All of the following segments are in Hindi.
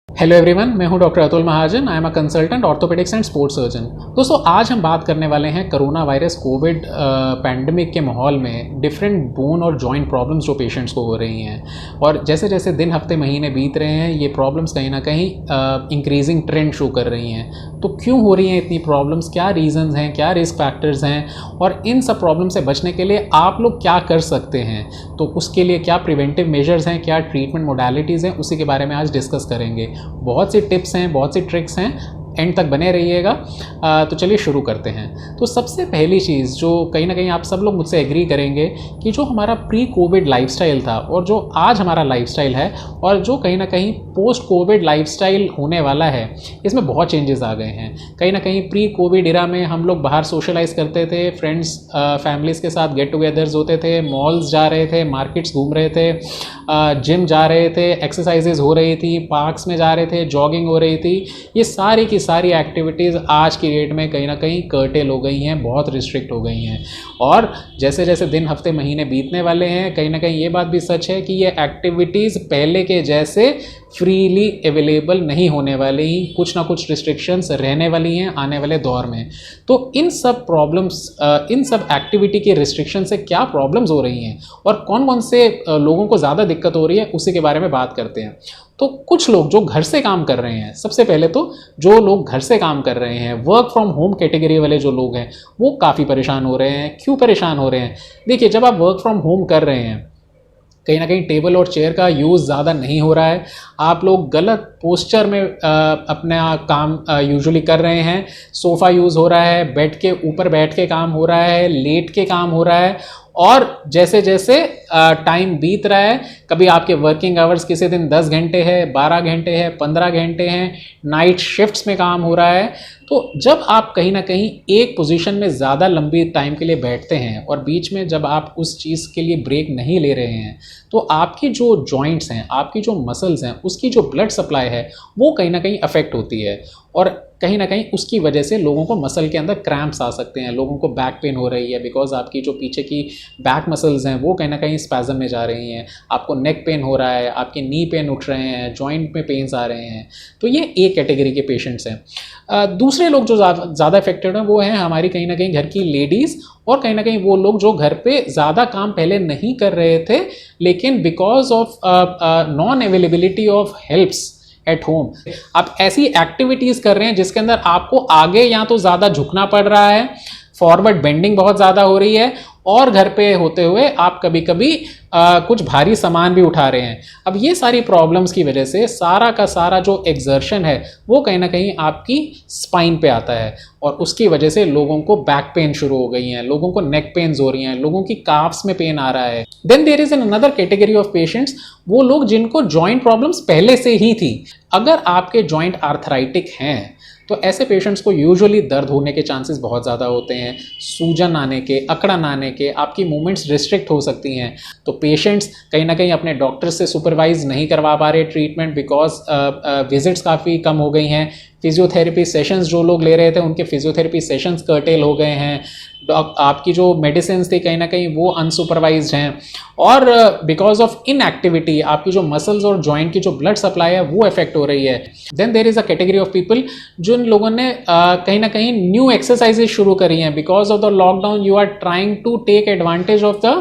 हेलो एवरीवन, मैं हूं doctor Atul Mahajan. I am a consultant orthopaedics and sports surgeon. दोस्तों, आज हम बात करने वाले हैं कोरोना वायरस कोविड पैंडमिक के माहौल में डिफरेंट बोन और जॉइंट प्रॉब्लम्स जो पेशेंट्स को हो रही हैं। और जैसे जैसे दिन हफ्ते महीने बीत रहे हैं, ये प्रॉब्लम्स कहीं ना कहीं इंक्रीजिंग ट्रेंड शो कर रही हैं। तो क्यों हो रही हैं इतनी प्रॉब्लम्स, क्या रीजंस हैं, क्या रिस्क फैक्टर्स हैं, और इन सब प्रॉब्लम से बचने के लिए आप लोग क्या कर सकते हैं, तो उसके लिए क्या प्रिवेंटिव मेजर्स हैं, क्या ट्रीटमेंट मोडालिटीज़ हैं, उसी के बारे में आज डिस्कस करेंगे। बहुत सी टिप्स हैं, बहुत सी ट्रिक्स हैं, एंड तक बने रहिएगा। तो चलिए शुरू करते हैं। तो सबसे पहली चीज़ जो कहीं ना कहीं आप सब लोग मुझसे एग्री करेंगे कि जो हमारा प्री कोविड लाइफस्टाइल था और जो आज हमारा लाइफस्टाइल है और जो कहीं ना कहीं पोस्ट कोविड लाइफस्टाइल होने वाला है, इसमें बहुत चेंजेस आ गए हैं। कहीं ना कहीं प्री कोविड इरा में हम लोग बाहर सोशलाइज करते थे, फ्रेंड्स फैमिलीज़ के साथ गेट टुगेदर्स होते थे, मॉल्स जा रहे थे, मार्केट्स घूम रहे थे, जिम जा रहे थे, एक्सरसाइजेज हो रही थी, पार्क्स में जा रहे थे, जॉगिंग हो रही थी। ये सारी की सारी एक्टिविटीज़ आज की डेट में कहीं ना कहीं कर्टेल हो गई हैं, बहुत रिस्ट्रिक्ट हो गई हैं। और जैसे जैसे दिन हफ्ते महीने बीतने वाले हैं, कहीं ना कहीं ये बात भी सच है कि ये एक्टिविटीज़ पहले के जैसे फ्रीली अवेलेबल नहीं होने वाली, कुछ ना कुछ रिस्ट्रिक्शंस रहने वाली हैं आने वाले दौर में। तो इन सब प्रॉब्लम्स, इन सब एक्टिविटी के रिस्ट्रिक्शन से क्या प्रॉब्लम्स हो रही हैं और कौन कौन से लोगों को ज़्यादा दिक्कत हो रही है, उसी के बारे में बात करते हैं। तो कुछ लोग जो घर से काम कर रहे हैं, सबसे पहले तो जो लोग घर से काम कर रहे हैं, वर्क फ्रॉम होम कैटेगरी वाले जो लोग हैं, वो काफ़ी परेशान हो रहे हैं। क्यों परेशान हो रहे हैं? देखिए, जब आप वर्क फ्रॉम होम कर रहे हैं, कहीं ना कहीं टेबल और चेयर का यूज़ ज़्यादा नहीं हो रहा है, आप लोग गलत पोस्चर में अपना काम यूजुअली कर रहे हैं। सोफ़ा यूज़ हो रहा है, बेड के ऊपर बैठ के काम हो रहा है, लेट के काम हो रहा है। और जैसे जैसे टाइम बीत रहा है, कभी आपके वर्किंग आवर्स किसी दिन 10 घंटे है, 12 घंटे है, 15 घंटे हैं, नाइट शिफ्ट्स में काम हो रहा है। तो जब आप कहीं ना कहीं एक पोजीशन में ज़्यादा लंबी टाइम के लिए बैठते हैं और बीच में जब आप उस चीज़ के लिए ब्रेक नहीं ले रहे हैं, तो आपकी जो जॉइंट्स हैं, आपकी जो मसल्स हैं, उसकी जो ब्लड सप्लाई है वो कहीं ना कहीं अफेक्ट होती है। और कहीं ना कहीं उसकी वजह से लोगों को मसल के अंदर क्रैम्प्स आ सकते हैं, लोगों को बैक पेन हो रही है, बिकॉज आपकी जो पीछे की बैक मसल्स हैं वो कहीं ना कहीं स्पैज़म में जा रही हैं, आपको नेक पेन हो रहा है, आपके नी पेन उठ रहे हैं, जॉइंट में पेन्स आ रहे हैं। तो ये एक कैटेगरी के पेशेंट्स हैं। दूसरे लोग जो ज़्यादा अफेक्टेड हैं वो हैं हमारी कहीं ना कहीं घर की लेडीज़, और कहीं ना कहीं वो लोग जो घर पे ज़्यादा काम पहले नहीं कर रहे थे, लेकिन because of non availability of helps at home, आप ऐसी एक्टिविटीज़ कर रहे हैं जिसके अंदर आपको आगे या तो ज़्यादा झुकना पड़ रहा है, फॉरवर्ड बेंडिंग बहुत ज़्यादा हो रही है, और घर पे होते हुए आप कभी कभी कुछ भारी सामान भी उठा रहे हैं। अब ये सारी प्रॉब्लम्स की वजह से सारा का सारा जो एक्सर्शन है वो कहीं ना कहीं आपकी स्पाइन पे आता है, और उसकी वजह से लोगों को बैक पेन शुरू हो गई हैं, लोगों को नेक पेन्स हो रही हैं, लोगों की काफ्स में पेन आ रहा है। Then there is an another category of patients, वो लोग जिनको जॉइंट प्रॉब्लम्स पहले से ही थी। अगर आपके जॉइंट आर्थराइटिक हैं तो ऐसे पेशेंट्स को यूजुअली दर्द होने के चांसेस बहुत ज़्यादा होते हैं, सूजन आने के, अकड़न आने के, आपकी मूवमेंट्स रिस्ट्रिक्ट हो सकती हैं। तो पेशेंट्स कहीं ना कहीं अपने डॉक्टर से सुपरवाइज नहीं करवा पा रहे ट्रीटमेंट, बिकॉज विजिट्स काफ़ी कम हो गई हैं। फिजियोथेरेपी सेशंस जो लोग ले रहे थे, उनके फिजियोथेरेपी सेशंस कर्टेल हो गए हैं। आपकी जो मेडिसिन थी कहीं ना कहीं वो अनसुपरवाइज्ड हैं, और बिकॉज ऑफ इनएक्टिविटी आपकी जो मसल्स और जॉइंट की जो ब्लड सप्लाई है वो इफेक्ट हो रही है। Then there is a category of people जिन लोगों ने कहीं ना कहीं न्यू एक्सरसाइजेज शुरू करी हैं। Because of the lockdown you are trying to take advantage of the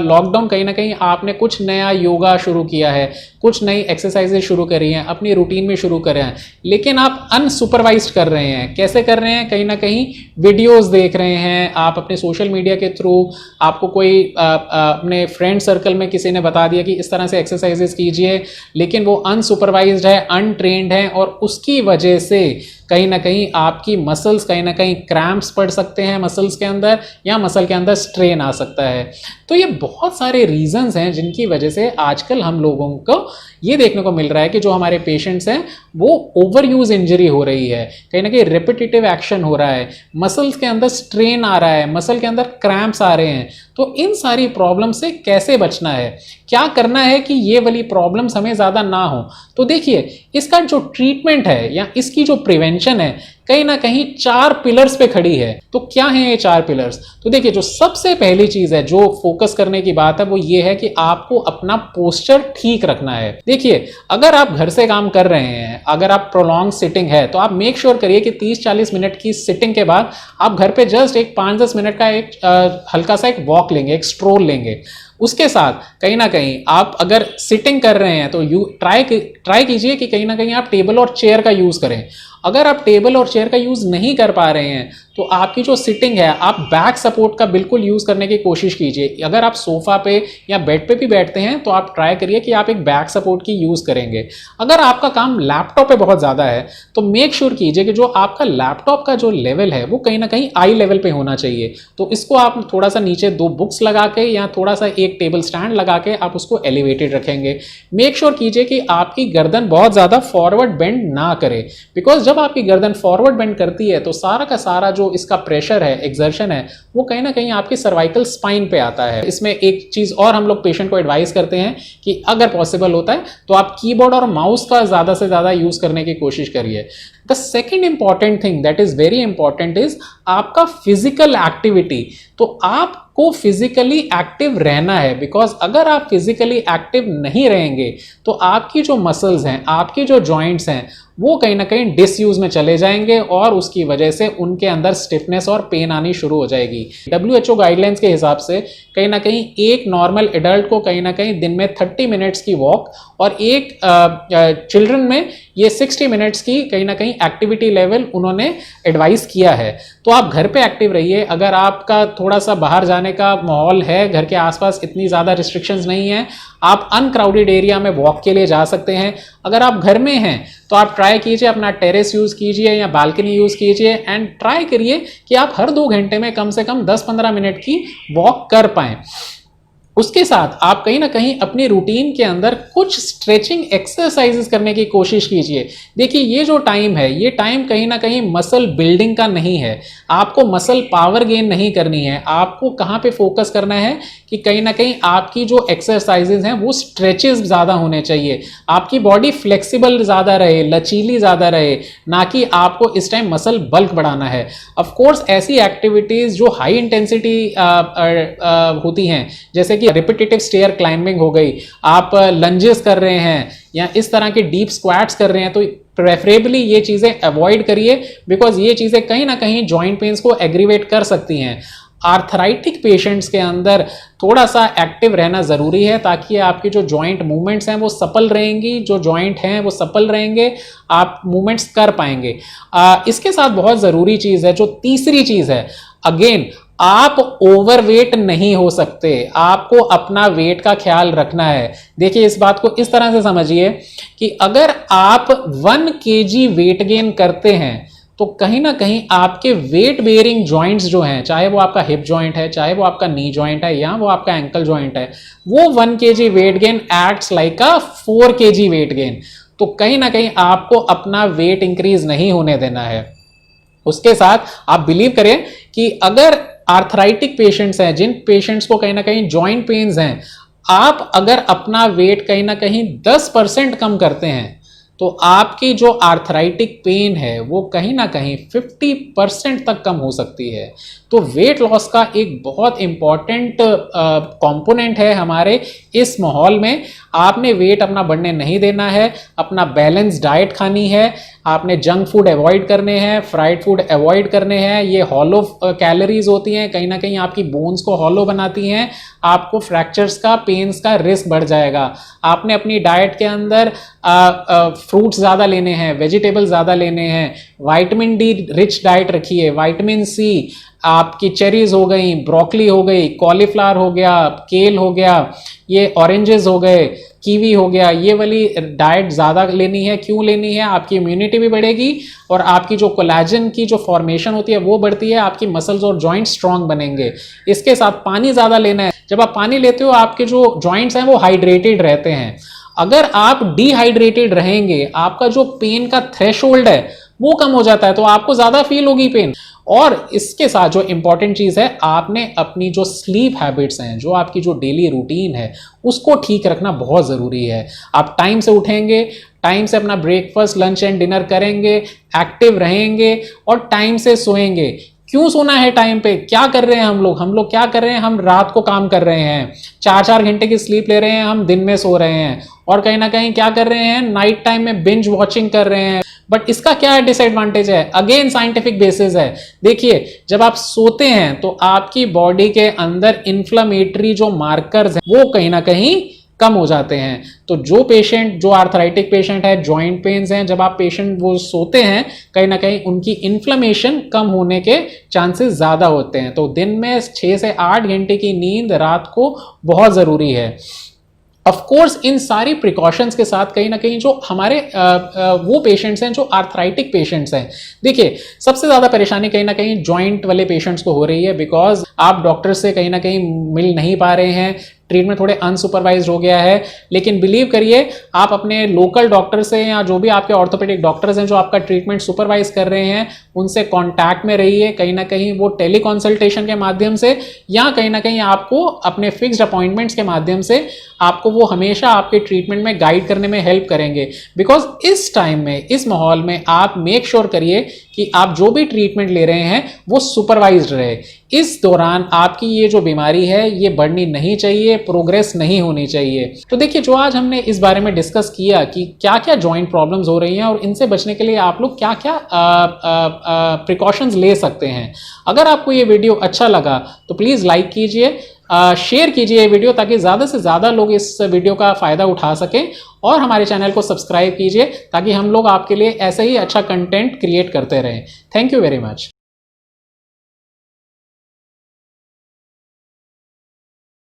lockdown. कहीं ना कहीं आपने कुछ नया योगा शुरू किया है, कुछ नई एक्सरसाइजेज शुरू करी हैं, अपनी रूटीन में शुरू करे हैं, लेकिन आप अनसुपरवाइज्ड कर रहे हैं। कैसे कर रहे हैं? कहीं ना कहीं वीडियोस देख रहे हैं, आप अपने सोशल मीडिया के थ्रू, आपको कोई अपने फ्रेंड सर्कल में किसी ने बता दिया कि इस तरह से एक्सरसाइजेज कीजिए, लेकिन वो अनसुपरवाइज्ड है, अनट्रेंड है, और उसकी वजह से कहीं ना कहीं आपकी मसल्स कहीं ना कहीं क्रैम्प्स पड़ सकते हैं मसल्स के अंदर, या मसल के अंदर स्ट्रेन आ सकता है। तो ये बहुत सारे रीजंस हैं जिनकी वजह से आजकल हम लोगों को ये देखने को मिल रहा है कि जो हमारे पेशेंट्स हैं वो ओवर यूज इंजरी हो रही है, कहीं ना कहीं रिपीटेटिव एक्शन हो रहा है, मसल्स के अंदर स्ट्रेन आ रहा है, मसल के अंदर क्रैम्प्स आ रहे हैं। तो इन सारी प्रॉब्लम से कैसे बचना है, क्या करना है कि ये वाली प्रॉब्लम्स हमें ज़्यादा ना हो? तो देखिए, इसका जो ट्रीटमेंट है या इसकी जो प्रिवेंशन है, कहीं ना कहीं 4 पिलर्स पे खड़ी है। तो क्या है ये 4 पिलर्स? तो देखिए, जो सबसे पहली चीज है जो फोकस करने की बात है वो ये है कि आपको अपना पोस्चर ठीक रखना है। देखिए, अगर आप घर से काम कर रहे हैं, अगर आप प्रोलॉन्ग सिटिंग है, तो आप मेक श्योर करिए कि 30-40 मिनट की सिटिंग के बाद आप घर पे जस्ट एक 5-10 मिनट का एक हल्का सा एक वॉक लेंगे, एक स्ट्रोल लेंगे। उसके साथ कहीं ना कहीं आप अगर सिटिंग कर रहे हैं तो ट्राई कीजिए कि कहीं ना कहीं आप टेबल और चेयर का यूज करें। अगर आप टेबल और चेयर का यूज नहीं कर पा रहे हैं तो आपकी जो सिटिंग है, आप बैक सपोर्ट का बिल्कुल यूज करने की कोशिश कीजिए। अगर आप सोफा पे या बेड पे भी बैठते हैं तो आप ट्राई करिए कि आप एक बैक सपोर्ट की यूज करेंगे। अगर आपका काम लैपटॉप पे बहुत ज्यादा है तो मेक श्योर कीजिए कि जो आपका लैपटॉप का जो लेवल है वो कहीं ना कहीं आई लेवल पे होना चाहिए। तो इसको आप थोड़ा सा नीचे 2 बुक्स लगा के या थोड़ा सा एक टेबल स्टैंड लगा के आप उसको एलिवेटेड रखेंगे। मेक श्योर कीजिए कि आपकी गर्दन बहुत ज्यादा फॉरवर्ड बेंड ना करे, बिकॉज जब आपकी गर्दन फॉरवर्ड बेंड करती है तो सारा का सारा जो इसका प्रेशर है, एक्सर्शन है, वो कहीं ना कहीं आपकी सर्वाइकल स्पाइन पे आता है। इसमें एक चीज और हम लोग पेशेंट को एडवाइस करते हैं कि अगर पॉसिबल होता है तो आप कीबोर्ड और माउस का ज्यादा से ज्यादा यूज करने की कोशिश करिए। The second important thing that is very important is आपका फिजिकल एक्टिविटी। तो आपको फिजिकली एक्टिव रहना है, बिकॉज अगर आप फिजिकली एक्टिव नहीं रहेंगे तो आपकी जो मसल्स हैं, आपकी जो जॉइंट्स हैं, वो कहीं ना कहीं डिसयूज में चले जाएंगे और उसकी वजह से उनके अंदर स्टिफनेस और पेन आनी शुरू हो जाएगी। WHO गाइडलाइंस के हिसाब से कहीं ना कहीं एक नॉर्मल एडल्ट को कहीं ना कहीं दिन में 30 मिनट्स की वॉक और एक चिल्ड्रन में ये 60 मिनट्स की कहीं ना कहीं एक्टिविटी लेवल उन्होंने एडवाइस किया है। तो आप घर पे एक्टिव रहिए। अगर आपका थोड़ा सा बाहर जाने का माहौल है, घर के आसपास इतनी ज़्यादा रिस्ट्रिक्शंस नहीं है, आप अनक्राउडेड एरिया में वॉक के लिए जा सकते हैं। अगर आप घर में हैं तो आप ट्राई कीजिए अपना टेरेस यूज़ कीजिए या बालकनी यूज़ कीजिए एंड ट्राई करिए कि आप हर 2 घंटे में कम से कम 10-15 मिनट की वॉक कर पाएं। उसके साथ आप कहीं ना कहीं अपनी रूटीन के अंदर कुछ स्ट्रेचिंग एक्सरसाइजेस करने की कोशिश कीजिए। देखिए, ये जो टाइम है, ये टाइम कहीं ना कहीं मसल बिल्डिंग का नहीं है। आपको मसल पावर गेन नहीं करनी है। आपको कहाँ पे फोकस करना है कि कहीं ना कहीं आपकी जो एक्सरसाइजेस हैं वो स्ट्रेचेस ज़्यादा होने चाहिए, आपकी बॉडी फ्लेक्सिबल ज़्यादा रहे, लचीली ज़्यादा रहे, ना कि आपको इस टाइम मसल बल्क बढ़ाना है। ऑफ कोर्स ऐसी एक्टिविटीज़ जो हाई इंटेंसिटी होती हैं, जैसे कि रिपीटेटिव स्टेयर क्लाइंबिंग हो गई, आप लंजेस कर रहे हैं या इस तरह के डीप स्क्वाट्स कर रहे हैं, तो प्रेफरेबली ये चीज़ें अवॉइड करिए, बिकॉज ये चीज़ें कहीं ना कहीं जॉइंट पेन्स को एग्रीवेट कर सकती हैं। आर्थराइटिक पेशेंट्स के अंदर थोड़ा सा एक्टिव रहना ज़रूरी है ताकि आपकी जो जॉइंट मूवमेंट्स हैं वो सफल रहेंगी, जो जॉइंट हैं वो सफल रहेंगे, आप मूवमेंट्स कर पाएंगे। इसके साथ बहुत ज़रूरी चीज़ है, जो तीसरी चीज़ है, अगेन आप ओवरवेट नहीं हो सकते। आपको अपना वेट का ख्याल रखना है। देखिए, इस बात को इस तरह से समझिए कि अगर आप 1 kg वेट गेन करते हैं तो कहीं ना कहीं आपके वेट बेयरिंग जॉइंट्स जो हैं, चाहे वो आपका हिप जॉइंट है, चाहे वो आपका नी जॉइंट है या वो आपका एंकल जॉइंट है, वो 1 kg weight gain acts like अ 4 kg वेट गेन। तो कहीं ना कहीं आपको अपना वेट इंक्रीज नहीं होने देना है। उसके साथ आप बिलीव करें कि अगर आर्थराइटिक पेशेंट्स हैं, जिन पेशेंट्स को कहीं ना कहीं जॉइंट पेन्स हैं, आप अगर अपना वेट कहीं ना कहीं 10% कम करते हैं तो आपकी जो आर्थराइटिक पेन है वो कहीं ना कहीं 50% तक कम हो सकती है। तो वेट लॉस का एक बहुत इंपॉर्टेंट कंपोनेंट है हमारे इस माहौल में। आपने वेट अपना बढ़ने नहीं देना है, अपना बैलेंस डाइट खानी है, आपने जंक फूड अवॉइड करने हैं, फ्राइड फूड अवॉइड करने हैं। ये हॉलो कैलोरीज होती हैं, कहीं ना कहीं आपकी बोन्स को हॉलो बनाती हैं, आपको फ्रैक्चर्स का, पेन्स का रिस्क बढ़ जाएगा। आपने अपनी डाइट के अंदर फ्रूट्स ज़्यादा लेने हैं, वेजिटेबल ज़्यादा लेने हैं, विटामिन डी रिच डाइट रखिए, विटामिन सी, आपकी चेरीज हो गई, ब्रोकली हो गई, कॉलीफ्लावर हो गया, केल हो गया, ये ऑरेंजेस हो गए, कीवी हो गया, ये वाली डाइट ज़्यादा लेनी है। क्यों लेनी है? आपकी इम्यूनिटी भी बढ़ेगी और आपकी जो कोलेजन की जो फॉर्मेशन होती है वो बढ़ती है, आपकी मसल्स और जॉइंट स्ट्रांग बनेंगे। इसके साथ पानी ज़्यादा लेना है। जब आप पानी लेते हो आपके जो जॉइंट्स हैं वो हाइड्रेटेड रहते हैं। अगर आप डिहाइड्रेटेड रहेंगे, आपका जो पेन का थ्रेशोल्ड है वो कम हो जाता है, तो आपको ज़्यादा फील होगी पेन। और इसके साथ जो इंपॉर्टेंट चीज़ है, आपने अपनी जो स्लीप हैबिट्स हैं, जो आपकी जो डेली रूटीन है, उसको ठीक रखना बहुत ज़रूरी है। आप टाइम से उठेंगे, टाइम से अपना ब्रेकफास्ट, लंच एंड डिनर करेंगे, एक्टिव रहेंगे और टाइम से सोएंगे। क्यों सोना है टाइम पे? क्या कर रहे हैं हम लोग क्या कर रहे हैं? हम रात को काम कर रहे हैं, 4-4 घंटे की स्लीप ले रहे हैं, हम दिन में सो रहे हैं और कहीं ना कहीं क्या कर रहे हैं, नाइट टाइम में बिंज वॉचिंग कर रहे हैं। बट इसका क्या डिसएडवांटेज है? अगेन साइंटिफिक बेसिस है। देखिए, जब आप सोते हैं तो आपकी बॉडी के अंदर इन्फ्लेमेटरी जो मार्कर्स हैं वो कहीं ना कहीं कम हो जाते हैं। तो जो पेशेंट, जो आर्थराइटिक पेशेंट है, जॉइंट पेन्स हैं, जब आप पेशेंट वो सोते हैं कहीं ना कहीं उनकी इन्फ्लेमेशन कम होने के चांसेस ज़्यादा होते हैं। तो दिन में 6 से 8 घंटे की नींद रात को बहुत ज़रूरी है। ऑफ कोर्स इन सारी प्रिकॉशंस के साथ कहीं ना कहीं जो हमारे वो पेशेंट्स हैं जो आर्थराइटिक पेशेंट्स हैं, देखिए सबसे ज़्यादा परेशानी कहीं ना कहीं जॉइंट वाले पेशेंट्स को हो रही है, बिकॉज आप डॉक्टर से कहीं ना कहीं मिल नहीं पा रहे हैं, ट्रीटमेंट थोड़े अनसुपरवाइज हो गया है। लेकिन बिलीव करिए, आप अपने लोकल डॉक्टर से या जो भी आपके ऑर्थोपेडिक डॉक्टर्स हैं जो आपका ट्रीटमेंट सुपरवाइज कर रहे हैं उनसे कांटेक्ट में रहिए। कहीं ना कहीं वो टेली कंसल्टेशन के माध्यम से या कहीं ना कहीं आपको अपने फिक्स्ड अपॉइंटमेंट्स के माध्यम से आपको वो हमेशा आपके ट्रीटमेंट में गाइड करने में हेल्प करेंगे। बिकॉज इस टाइम में, इस माहौल में आप मेक श्योर करिए कि आप जो भी ट्रीटमेंट ले रहे हैं वो सुपरवाइज्ड रहे। इस दौरान आपकी ये जो बीमारी है ये बढ़नी नहीं चाहिए, प्रोग्रेस नहीं होनी चाहिए। तो देखिए, जो आज हमने इस बारे में डिस्कस किया कि क्या क्या जॉइंट प्रॉब्लम्स हो रही हैं और इनसे बचने के लिए आप लोग क्या क्या प्रिकॉशंस ले सकते हैं। अगर आपको ये वीडियो अच्छा लगा तो प्लीज़ लाइक कीजिए, शेयर कीजिए ये वीडियो ताकि ज़्यादा से ज़्यादा लोग इस वीडियो का फ़ायदा उठा सकें, और हमारे चैनल को सब्सक्राइब कीजिए ताकि हम लोग आपके लिए ऐसे ही अच्छा कंटेंट क्रिएट करते रहें। Thank you very much.